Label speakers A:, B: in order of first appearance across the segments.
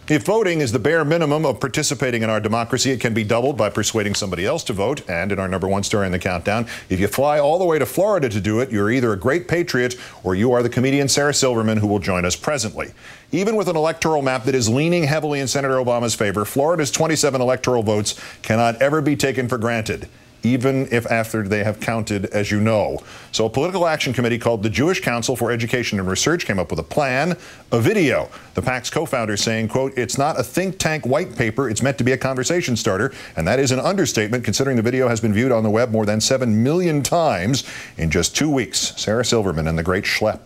A: If voting is the bare minimum of participating in our democracy, it can be doubled by persuading somebody else to vote. And in our #1 story in the countdown, if you fly all the way to Florida to do it, you're either a great patriot or you are the comedian Sarah Silverman, who will join us presently. Even with an electoral map that is leaning heavily in Senator Obama's favor, Florida's 27 electoral votes cannot ever be taken for granted, even if after they have counted, as you know. So a political action committee called the Jewish Council for Education and Research came up with a plan, a video. The PAC's co-founder saying, quote, "It's not a think tank white paper, it's meant to be a conversation starter." And that is an understatement, considering the video has been viewed on the web more than 7 million times in just 2 weeks. Sarah Silverman and the great Schlep.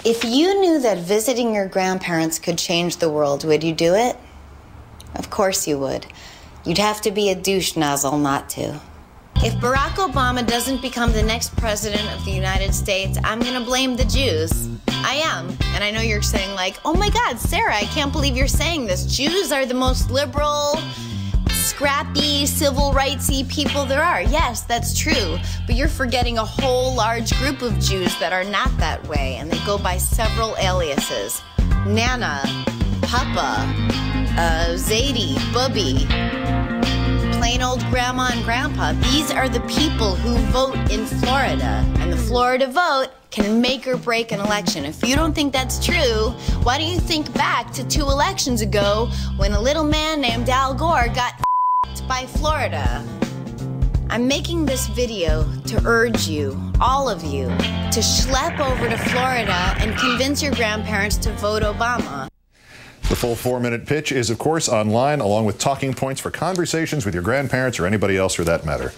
B: If you knew that visiting your grandparents could change the world, would you do it? Of course you would. You'd have to be a douche nozzle not to. If Barack Obama doesn't become the next president of the United States, I'm gonna blame the Jews. I am. And I know you're saying like, oh my God, Sarah, I can't believe you're saying this. Jews are the most liberal, scrappy, civil rightsy people there are. Yes, that's true. But you're forgetting a whole large group of Jews that are not that way, and they go by several aliases. Nana, Papa, Zadie, Bubby, plain old grandma and grandpa. These are the people who vote in Florida, and the Florida vote can make or break an election. If you don't think that's true, why don't you think back to 2 elections ago when a little man named Al Gore got by Florida? I'm making this video to urge you, all of you, to schlep over to Florida and convince your grandparents to vote Obama.
A: The full 4-minute pitch is, of course, online, along with talking points for conversations with your grandparents or anybody else for that matter.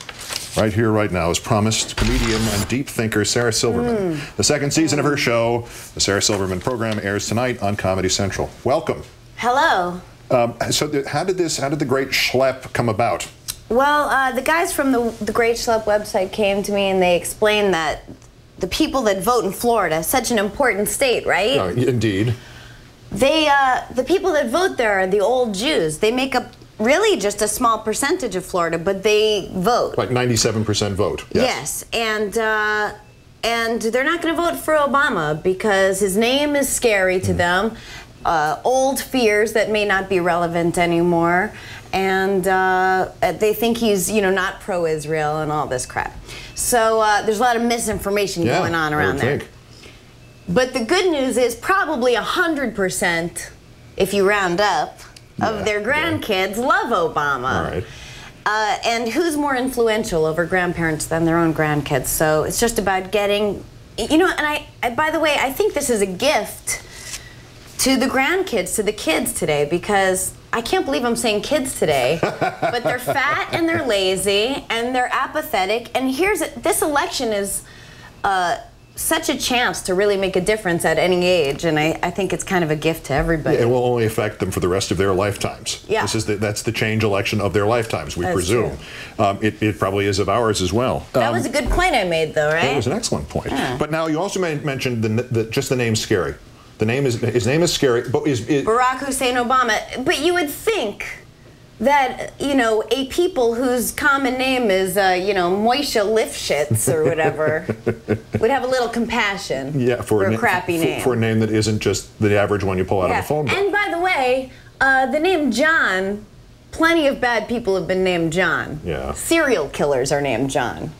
A: Right here, right now, as promised, comedian and deep thinker Sarah Silverman. The 2nd season of her show, the Sarah Silverman program, airs tonight on Comedy Central. Welcome.
B: Hello.
A: So how did the great Schlep come about?
B: Well, the guys from the Great Schlep website came to me and they explained that the people that vote in Florida, such an important state, right?
A: Oh, indeed.
B: The people that vote there are the old Jews. They make up really just a small percentage of Florida, but they vote.
A: Like 97% vote.
B: Yes, and they're not going to vote for Obama because his name is scary to them. Old fears that may not be relevant anymore, and they think he's, you know, not pro-Israel and all this crap. So there's a lot of misinformation going on around there. But the good news is probably 100%, if you round up, of their grandkids love Obama.
A: All right.
B: And who's more influential over grandparents than their own grandkids? So it's just about getting, you know, and I by the way, I think this is a gift to the grandkids, to the kids today, because I can't believe I'm saying kids today, but they're fat and they're lazy and they're apathetic. And this election is such a chance to really make a difference at any age, and I think it's kind of a gift to everybody.
A: Yeah, it will only affect them for the rest of their lifetimes.
B: Yeah.
A: That's the change election of their lifetimes, we presume. It probably is of ours as well.
B: That was a good point I made, though, right?
A: That was an excellent point. Yeah. But now you also mentioned just the name scary. His name is scary, but is
B: Barack Hussein Obama. But you would think that, you know, a people whose common name is, you know, Moishe Lifshitz or whatever, would have a little compassion for a crappy name.
A: For a name that isn't just the average one you pull out of a phone book.
B: And by the way, the name John, plenty of bad people have been named John.
A: Yeah. Serial
B: Killers are named John.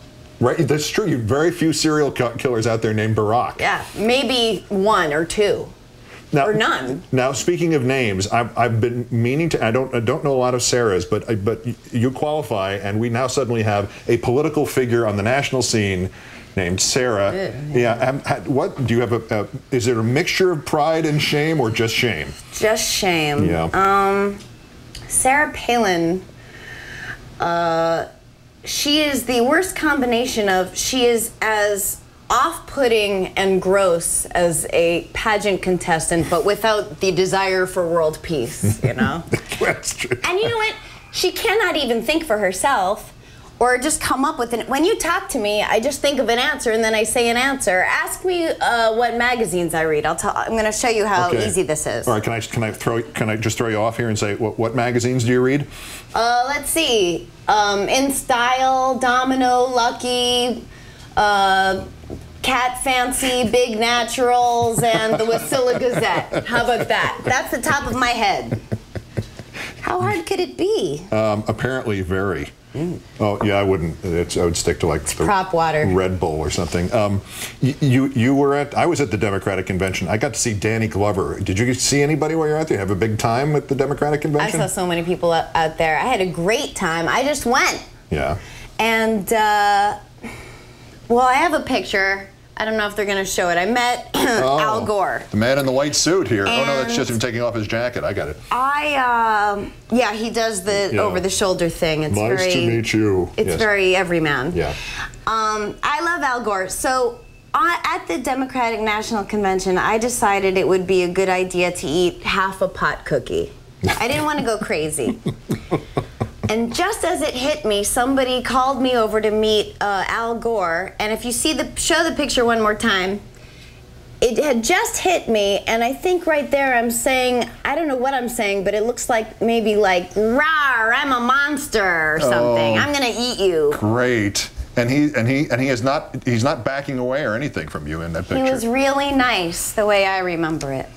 A: Right, that's true. Very few serial killers out there named Barack.
B: Yeah, maybe 1 or 2. Now, or none.
A: Now, speaking of names, I've been meaning to. I don't know a lot of Sarahs, but you qualify, and we now suddenly have a political figure on the national scene named Sarah. What do you have? Is it a mixture of pride and shame, or just shame?
B: Just shame.
A: Yeah.
B: Sarah Palin. She is the worst combination of. She is as off-putting and gross as a pageant contestant, but without the desire for world peace, you know?
A: That's true.
B: And you know what? She cannot even think for herself or just come up with an... When you talk to me, I just think of an answer and then I say an answer. Ask me what magazines I read. I'm going to show you how easy this is.
A: All right, can I just throw you off here and say what magazines do you read?
B: Let's see. In Style, Domino, Lucky, Cat Fancy, Big Naturals, and the Wasilla Gazette. How about that? That's the top of my head. How hard could it be?
A: Apparently very. Oh yeah, I wouldn't. I would stick to like the
B: prop water,
A: Red Bull or something. You were at. I was at the Democratic convention. I got to see Danny Glover. Did you see anybody while you're out there? Have a big time at the Democratic convention?
B: I saw so many people out there. I had a great time. I just went.
A: Yeah.
B: And well, I have a picture. I don't know if they're going to show it. I met Al Gore.
A: The man in the white suit here. And oh, no, that's just him taking off his jacket. I got it.
B: Yeah, he does the over-the-shoulder thing. It's
A: nice to meet you.
B: It's very everyman.
A: Yeah.
B: I love Al Gore. So at the Democratic National Convention, I decided it would be a good idea to eat half a pot cookie. I didn't want to go crazy. And just as it hit me, somebody called me over to meet Al Gore. And if you see show the picture one more time, it had just hit me, and I think right there I'm saying, I don't know what I'm saying, but it looks like maybe like, "Rawr, I'm a monster" or something. I'm gonna eat you.
A: Great. And he's not backing away or anything from you in that picture.
B: He was really nice, the way I remember it.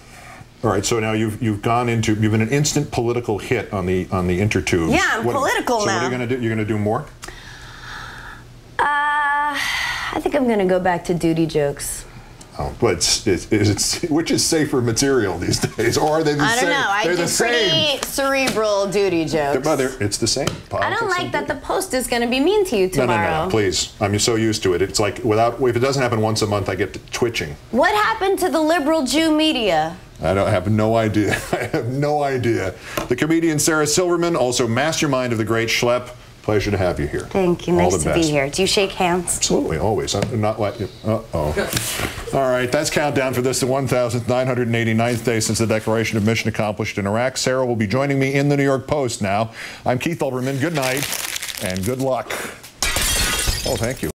A: All right, so now you've been an instant political hit on the intertubes.
B: Yeah, I'm political now.
A: So what are you going to do? You're going to do more?
B: I think I'm going to go back to duty jokes.
A: Oh, but which is safer material these days, or are they the same?
B: I don't know. I do pretty cerebral duty jokes.
A: It's the same.
B: I don't like that the Post is going to be mean to you tomorrow.
A: No, please. I'm so used to it. It's like if it doesn't happen once a month, I get to twitching.
B: What happened to the liberal Jew media?
A: I have no idea. I have no idea. The comedian Sarah Silverman, also mastermind of the great Schlep. Pleasure to have you here.
B: Thank you. Nice to be here. Do you shake hands?
A: Absolutely, always. I'm not like you. Uh-oh. All right, that's countdown for this, the 1,989th day since the declaration of mission accomplished in Iraq. Sarah will be joining me in the New York Post now. I'm Keith Olbermann. Good night and good luck. Oh, thank you.